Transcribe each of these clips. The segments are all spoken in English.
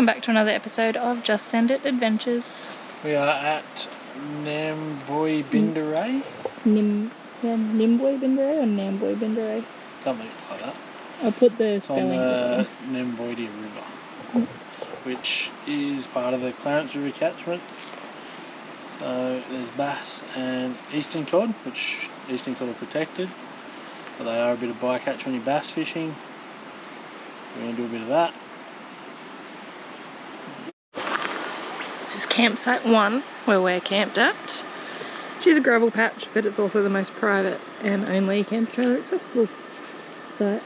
Welcome back to another episode of Just Send It Adventures. We are at Nymboi-Binderay. Nymboi-Binderay or Nymboi-Binderay? Something like that. I'll put the It's spelling on the there. Nymboida River, which is part of the Clarence River catchment. So there's bass and eastern cod, which eastern cod are protected, but they are a bit of bycatch when you're bass fishing. So we're going to do a bit of that. This is campsite 1, where we're camped at. Which is a gravel patch, but it's also the most private and only camper trailer accessible site.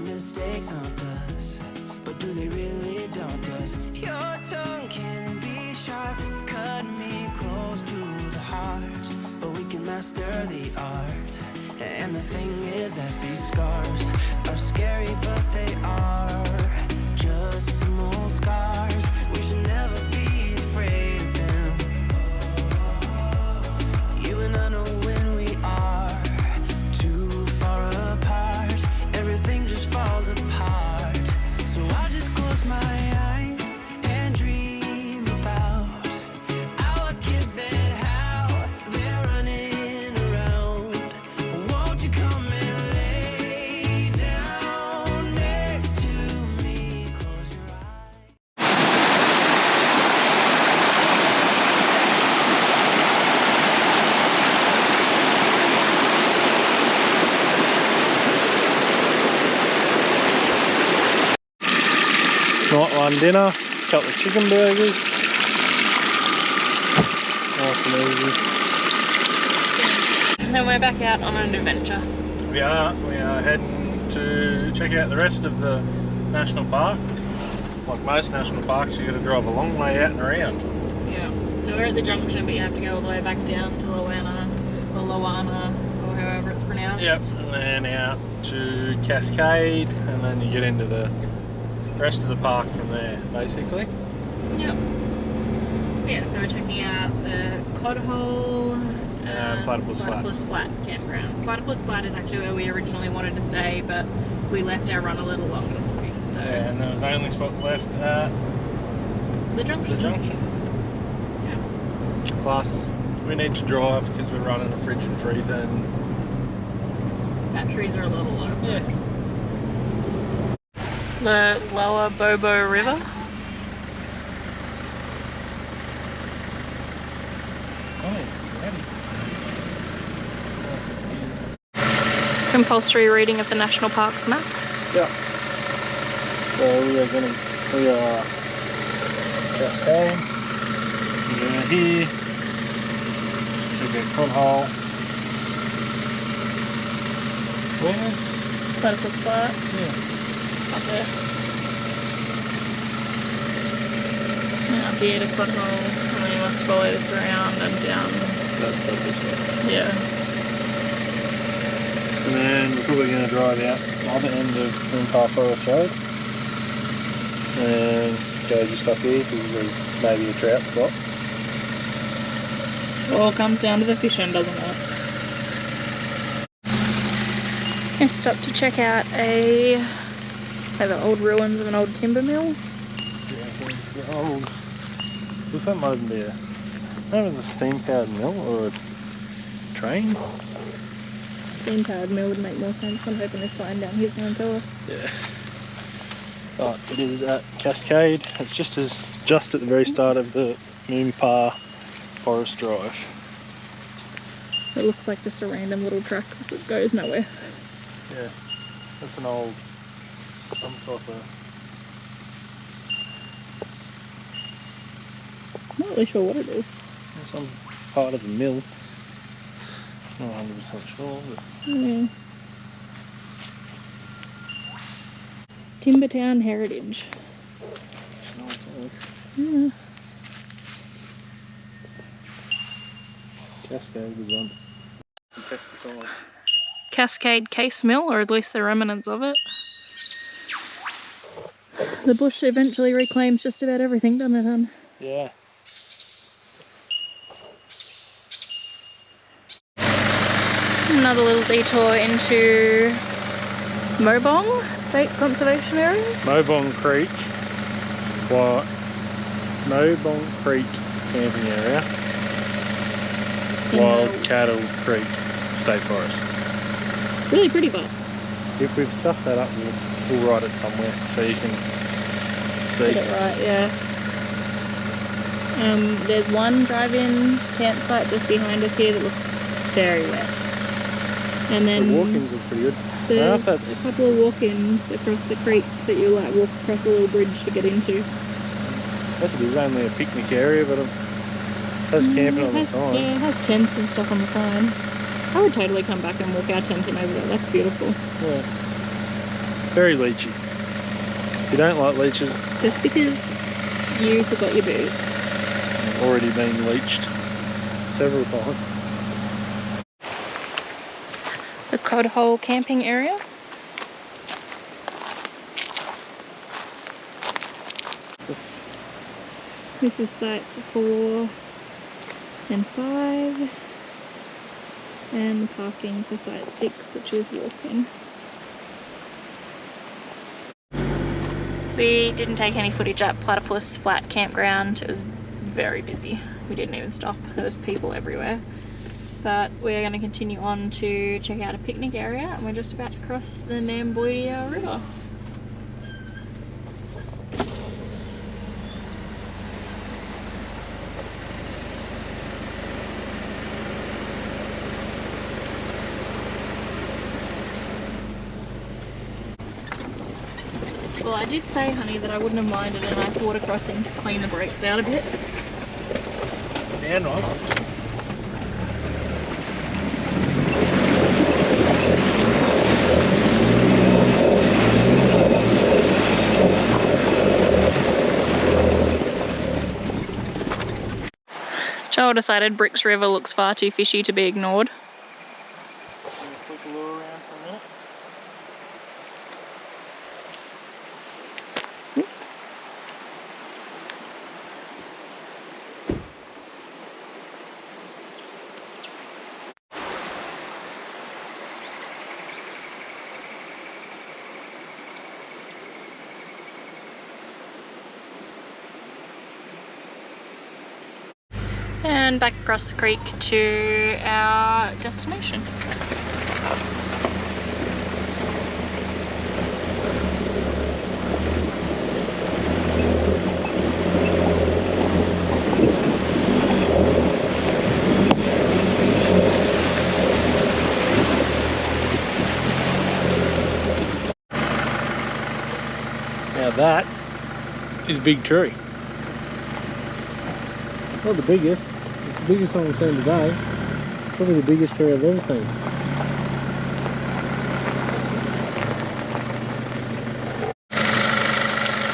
Mistakes haunt us, but do they really daunt us? Your tongue can be sharp, cut me close to the heart, but we can master the art. And the thing is that these scars are scary, but they are just some old scars. We should never be afraid of them. You and I know when we are too far apart, everything just falls apart. So I just close my eyes and dream about our kids and how they're running around. Won't you come and lay down next to me? Close your eyes. Night one dinner, couple of chicken burgers. Nice and easy. And then we're back out on an adventure. We are heading to check out the rest of the national park. Like most national parks, you've got to drive a long way out and around. Yeah. So we're at the junction, but you have to go all the way back down to Lowana, or however it's pronounced. Yep, and then out to Cascade, and then you get into the rest of the park from there, basically. Yep. Yeah, so we're checking out the Cod Hole and Platypus Flat campgrounds. Platypus Flat is actually where we originally wanted to stay, but we left our run a little longer than looking, so... Yeah, and there was only spots left at The junction. the junction. Yeah. Plus, we need to drive because we're running a fridge and freezer and... Batteries are a little low. Yeah. The lower Bobo River. Compulsory reading of the national parks map. Yeah. So we are Cascade. We are here. We've got Cod Hole. Where's? Platypus Flat. Yeah. Up there. And up here to Cod Hole, and then you must follow this around and down. That's Platypus Flat. Yeah. And then we're probably going to drive out the other end of Moonpar Forest Road and go just up here because there's maybe a trout spot. It all comes down to the fishing, doesn't it? I stopped to check out the old ruins of an old timber mill. Yeah, the old... Looks like might even be a... I don't know if it's a steam-powered mill or a train. Steam-powered mill would make more sense. I'm hoping this sign down here is going to tell us. Yeah. But it is at Cascade. It's just at the very start of the Moonpar Forest Drive. It looks like just a random little track that goes nowhere. Yeah. That's an old... some type of... Not really sure what it is. some part of the mill. Not 100% sure, but... Yeah. Timbertown Heritage. Yeah. Cascade was on. Cascade Case Mill, or at least the remnants of it. The bush eventually reclaims just about everything, doesn't it, hon? Yeah. Another little detour into Mobong State Conservation Area. Mobong Creek. Mobong Creek camping area. Wild Cattle Creek State Forest. Really pretty, but If we've stuffed that up, we'll write it somewhere so you can see. get it right, yeah. There's one drive-in campsite just behind us here that looks very wet. And then The walk-ins are pretty good. there's a couple of walk-ins across the creek that you like walk across a little bridge to get into. That is only a picnic area, but it has camping on the sign. Yeah, it has tents and stuff on the sign. I would totally come back and walk our tent in over there. That's beautiful. Yeah. Very leechy. If you don't like leeches, Just because you forgot your boots. already been leached several times. The Cod Hole camping area. This is sites 4 and 5. And parking for site 6, which is walking. We didn't take any footage at Platypus Flat Campground. It was very busy. We didn't even stop. There was people everywhere. But we're going to continue on to check out a picnic area, and we're just about to cross the Nymboida River. Well, I did say, honey, that I wouldn't have minded a nice water crossing to clean the brakes out a bit. Yeah, no. Joel decided Bricks River looks far too fishy to be ignored. Flick a lure around for a minute. And back across the creek to our destination. Now that is Big Tree. Not the biggest. It's the biggest one we've seen today. Probably the biggest tree I've ever seen.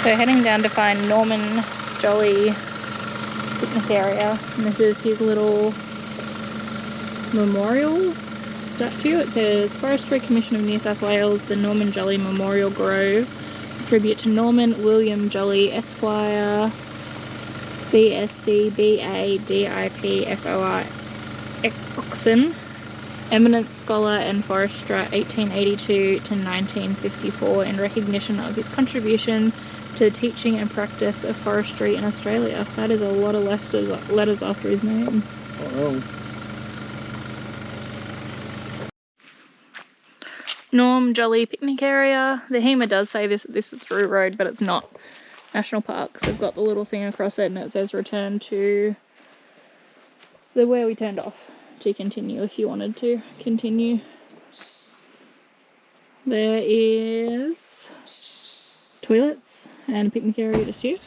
So heading down to find Norman Jolly picnic area, and this is his little memorial statue. It says Forestry Commission of New South Wales, the Norman Jolly Memorial Grove, a tribute to Norman William Jolly Esquire, BSc BA DIP FOR Oxon, eminent scholar and forester 1882 to 1954, in recognition of his contribution to the teaching and practice of forestry in Australia. That is a lot of letters after his name. Oh. Norm Jolly picnic area. The HEMA does say this is through road, but it's not. National Parks have got the little thing across it, and it says return to where we turned off to continue if you wanted to continue. There is toilets and a picnic area just here.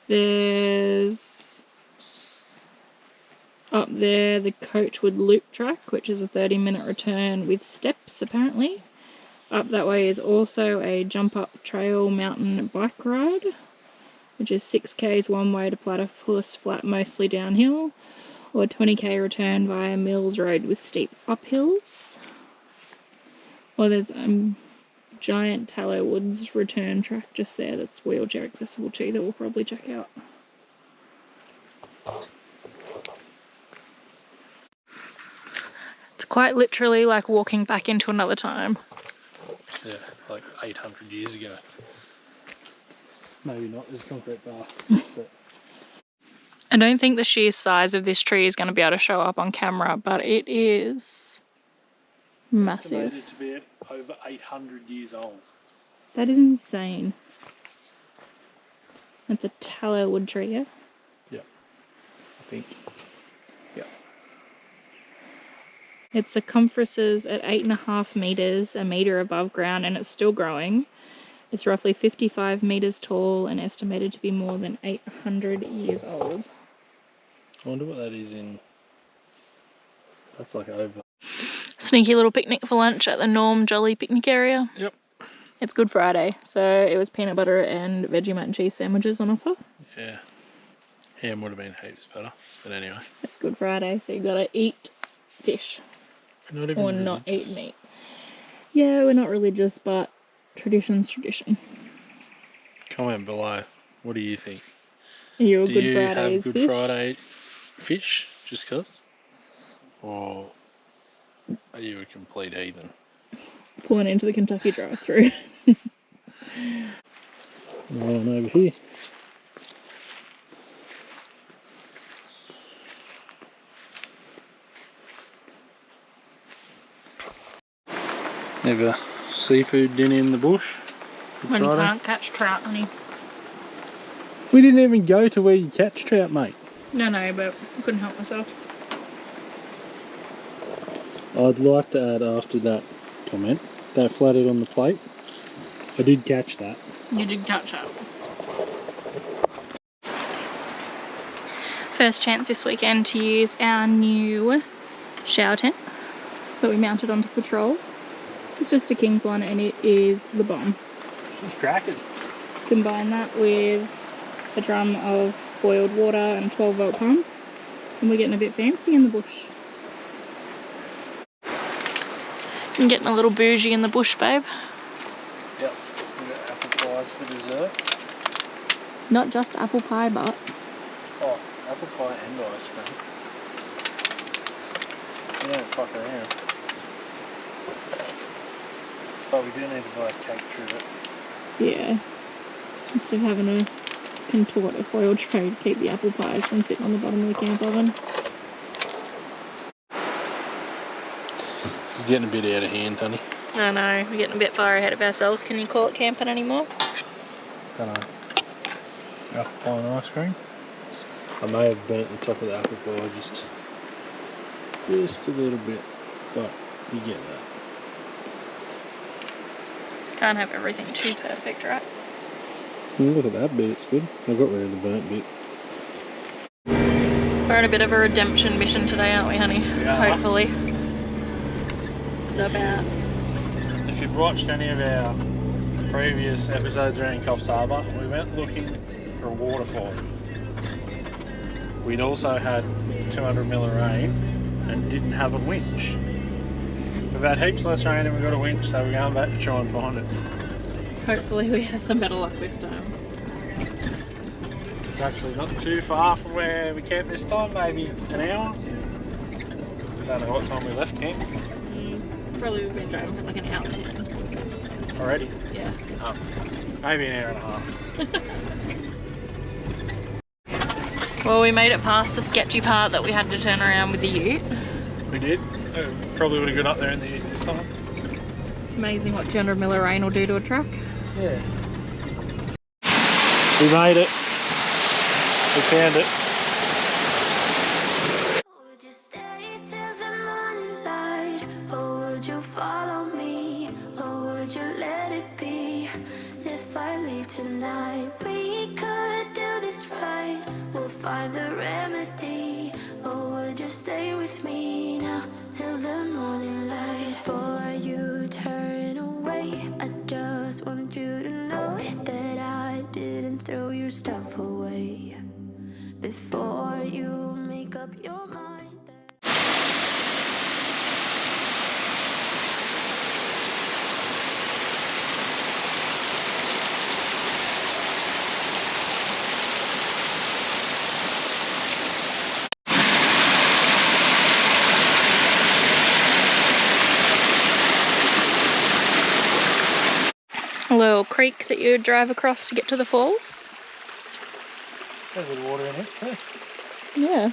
There's up there the Coachwood Loop Track, which is a 30-minute return with steps apparently. Up that way is also a jump up trail mountain bike ride, which is 6k's one way to Platypus Flat, mostly downhill, or 20k return via Mills Road with steep uphills. Or there's giant tallow woods return track just there that's wheelchair accessible too that we'll probably check out. It's quite literally like walking back into another time. Yeah, like 800 years ago. Maybe not, there's a concrete bar. But I don't think the sheer size of this tree is going to be able to show up on camera, but it is massive. estimated to be over 800 years old. That is insane. That's a tallow wood tree, yeah? Yeah, I think. Yeah. Its circumference is at 8.5 meters, a meter above ground, and it's still growing. It's roughly 55 meters tall and estimated to be more than 800 years old. I wonder what that is in. That's like over. Sneaky little picnic for lunch at the Norm Jolly picnic area. Yep. It's Good Friday, so it was peanut butter and veggie mac and cheese sandwiches on offer. Yeah. Ham would have been heaps better, but anyway. It's Good Friday, so you gotta eat fish. Not even or religious. not eat meat. Yeah, we're not religious, but tradition's tradition. Comment below. What do you think? Are you a Do Good you Friday's have Good fish? Friday fish just cause? Or are you a complete heathen? Pulling into the Kentucky drive-thru. One over here. Have a seafood dinner in the bush. Good When you Friday. can't catch trout, honey. We didn't even go to where you catch trout, mate. No, but I couldn't help myself. I'd like to add after that comment, they flattered on the plate. I did catch that. You did catch that. First chance this weekend to use our new shower tent that we mounted onto the patrol. It's just a King's one and it is the bomb. It's cracking. Combine that with a drum of boiled water and 12-volt pump, and we're getting a bit fancy in the bush. I'm getting a little bougie in the bush, babe. Yep. We got apple pies for dessert. Not just apple pie, but Oh, apple pie and ice cream. You don't fuck around. But we do need to buy a cake trivet. yeah. Instead of having to contort a foil tray to keep the apple pies from sitting on the bottom of the camp oven. This is getting a bit out of hand, honey. I know, we're getting a bit far ahead of ourselves. Can you call it camping anymore? Don't know. Apple pie and ice cream. I may have burnt the top of the apple pie just a little bit, but you get that. Can't have everything too perfect, right? Look at that bit, it's good. I got rid of the burnt bit. We're on a bit of a redemption mission today, aren't we, honey? Yeah. Hopefully. It's about... If you've watched any of our previous episodes around Coffs Harbour, we went looking for a waterfall. We'd also had 200 mil of rain and didn't have a winch. We've had heaps less rain and we've got a winch, so we're going back to try and find it. Hopefully we have some better luck this time. It's actually not too far from where we camped this time, maybe an hour. Don't know what time we left camp. Probably we've been driving for like an hour 10. Already? Yeah. Oh, maybe an hour and a half. Well, we made it past the sketchy part that we had to turn around with the ute. We did. Probably would have got up there in the ute this time. Amazing what 200 mil of rain will do to a truck. Yeah. We made it. We found it. Would you stay till the morning light? Or would you follow me? Or would you let it be? If I leave tonight, we could do this right. We'll find the remedy. Or would you stay with me now till the morning light? Before you turn away, I just want you to know that I didn't throw your stuff away. Before you make up your mind that... creek that you would drive across to get to the falls. There's a bit of water in it too. Yeah.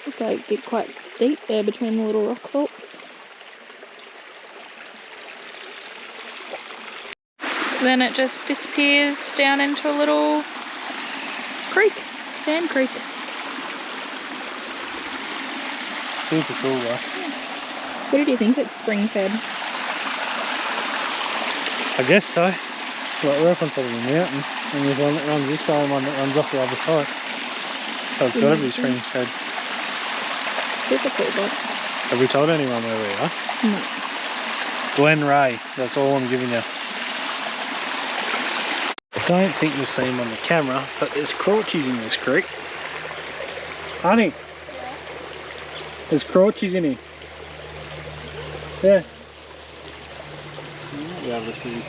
It's like get quite deep there between the little rock faults. Then it just disappears down into a little creek, sand creek. Super cool though. What do you think? It's spring fed? I guess so. Like we're up on top of the mountain and there's one that runs this way and one that runs off the other side. So it's got to be spring fed. Super cool, but Have we told anyone where we are? no. Glen Ray, that's all I'm giving you. I don't think you'll see him on the camera, but there's crouchies in this creek. Honey, there's crouchies in here. Yeah. You might be able to see.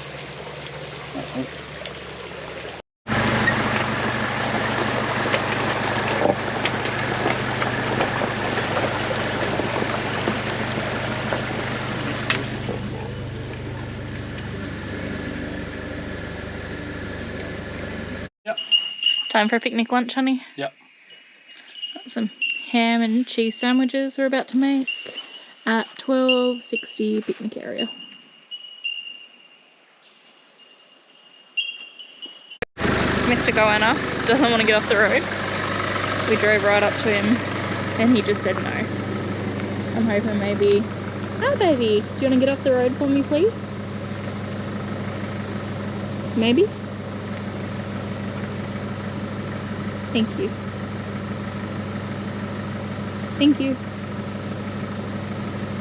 Time for a picnic lunch, honey? Yep. Got some ham and cheese sandwiches we're about to make at 1260 picnic area. Mr. Goanna doesn't want to get off the road. We drove right up to him and he just said no. I'm hoping maybe, oh baby, do you want to get off the road for me please? Maybe? Thank you. Thank you.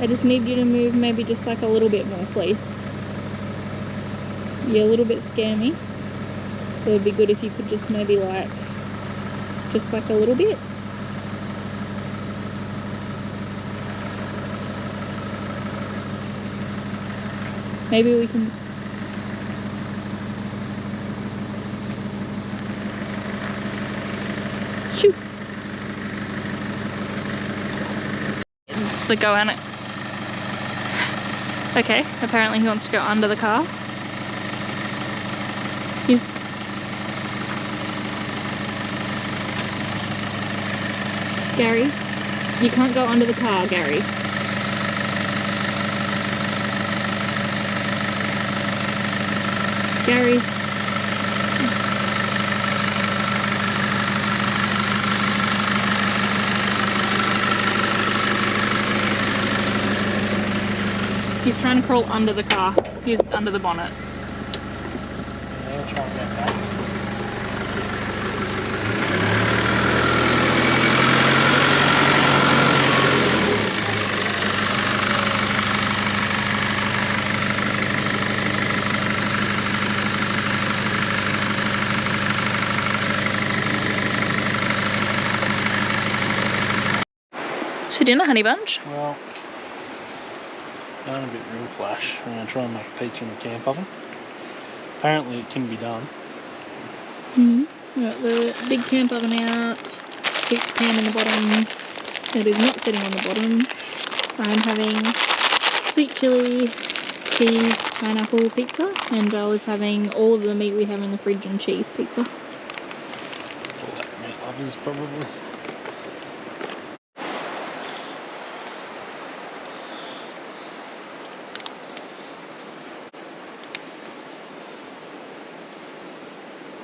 I just need you to move maybe just like a little bit more, please. You're a little bit scary. So it would be good if you could just maybe like, just like a little bit. Maybe we can... Shoot! It's the Goanna. Okay, apparently he wants to go under the car. He's... Gary, you can't go under the car, Gary. Gary. He's trying to crawl under the car. He's under the bonnet. Yeah, I'll try and get that. What's for dinner, honey bunch? Well, going a bit real flash. I'm going to try and make pizza in the camp oven. Apparently it can be done. We got the big camp oven out, pizza pan in the bottom. It is not sitting on the bottom. I'm having sweet chili, cheese, pineapple pizza, and Joel is having all of the meat we have in the fridge and cheese pizza. All that meat lovers probably.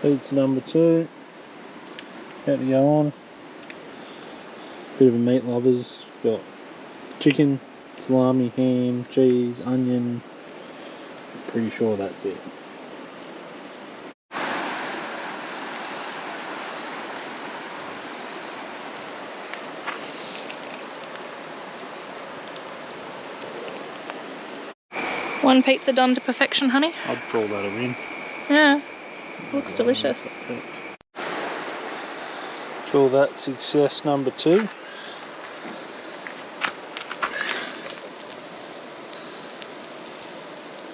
Pizza number 2, about to go on. Bit of a meat lovers, got chicken, salami, ham, cheese, onion. Pretty sure that's it. One pizza done to perfection, honey. I'd call that a win. Yeah, looks delicious. Call that success number 2.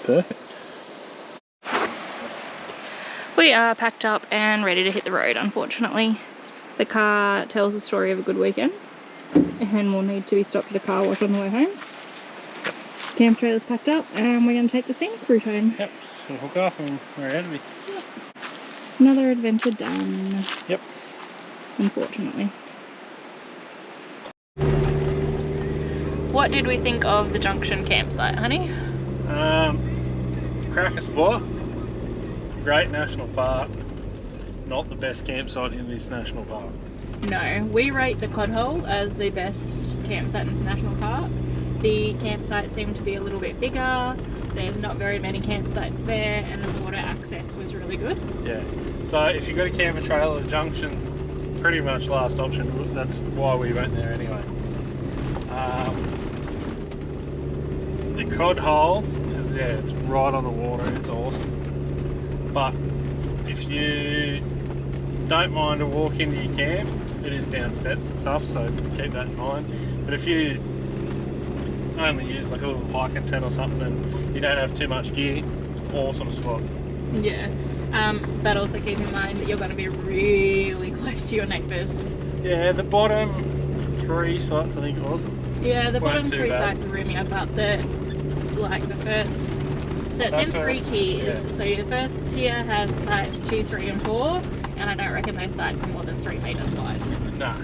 Perfect. We are packed up and ready to hit the road, unfortunately. The car tells the story of a good weekend and we'll need to be stopped at a car wash on the way home. Camp trailer's packed up and we're going to take the scenic route home. Yep, gonna hook up and we're out of here. Another adventure done. Yep. Unfortunately. What did we think of the Junction campsite, honey? Cracker spot. Great national park. Not the best campsite in this national park. No, we rate the Cod Hole as the best campsite in this national park. The campsite seemed to be a little bit bigger. There's not very many campsites there, and the water access was really good. Yeah. So if you've got a camper trailer, Junction's pretty much last option. That's why we went there anyway. The Cod Hole is, yeah, it's right on the water. It's awesome. But if you don't mind a walk into your camp, it is down steps and stuff, so keep that in mind. But if you only use like a little hiking tent or something and you don't have too much gear, awesome spot. Yeah, but also keep in mind that you're going to be really close to your neighbours. Yeah, the bottom 3 sites I think it was. Yeah, the bottom Weren't too 3 bad. sites are roomy, but the first, so it's in 3 tiers. Yeah. So the first tier has sites 2, 3 and 4, and I don't reckon those sites are more than 3 metres wide. No.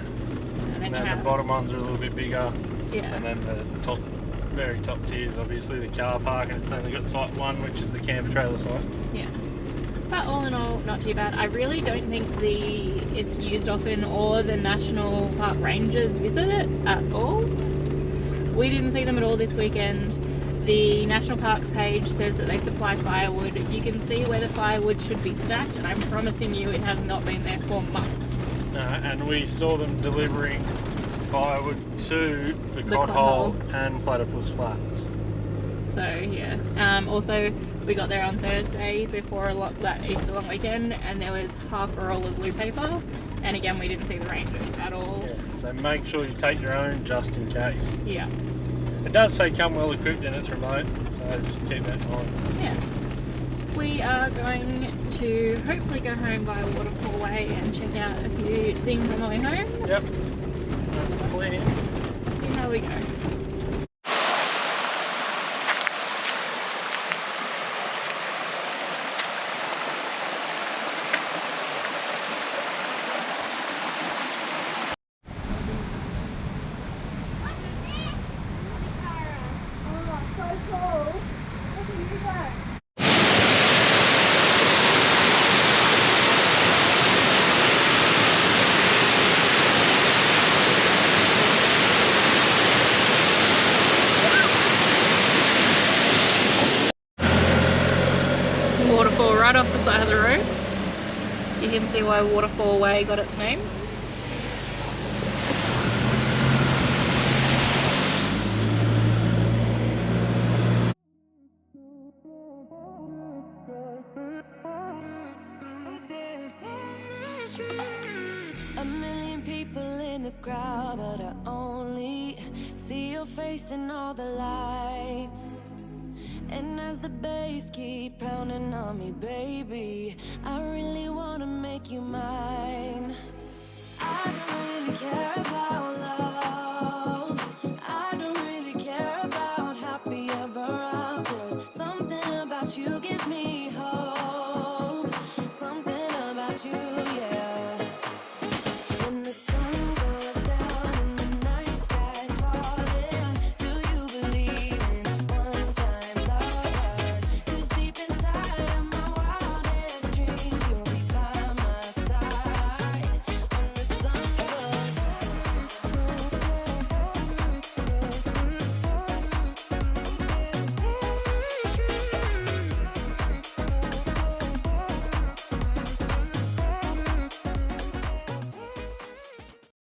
And then, The bottom ones are a little bit bigger. Yeah. And then the top, very top tier is obviously the car park, and it's only got site 1, which is the camper trailer site. Yeah. But all in all, not too bad. I really don't think it's used often, or the national park rangers visit it at all. We didn't see them at all this weekend. The national parks page says that they supply firewood. You can see where the firewood should be stacked, and I'm promising you it has not been there for months. And we saw them delivering firewood to the Cod Cod Hole Hole. and Platypus Flats. So yeah. Also, we got there on Thursday before that Easter long weekend, and there was half a roll of blue paper. And again, we didn't see the rangers at all. Yeah, so make sure you take your own just in case. Yeah. It does say come well equipped and it's remote, so just keep that in mind. Yeah. We are going to hopefully go home by Waterfall Way and check out a few things on the way home. Yep, that's the plan. See how we go. Waterfall right off the side of the road. You can see why Waterfall Way got its name. A million people in the crowd, but I only see your face in all the lights. And as the bass keep pounding on me, baby, I really wanna make you mine. I don't really care about love. I don't really care about happy ever afters. Something about you gives me hope. Something about you.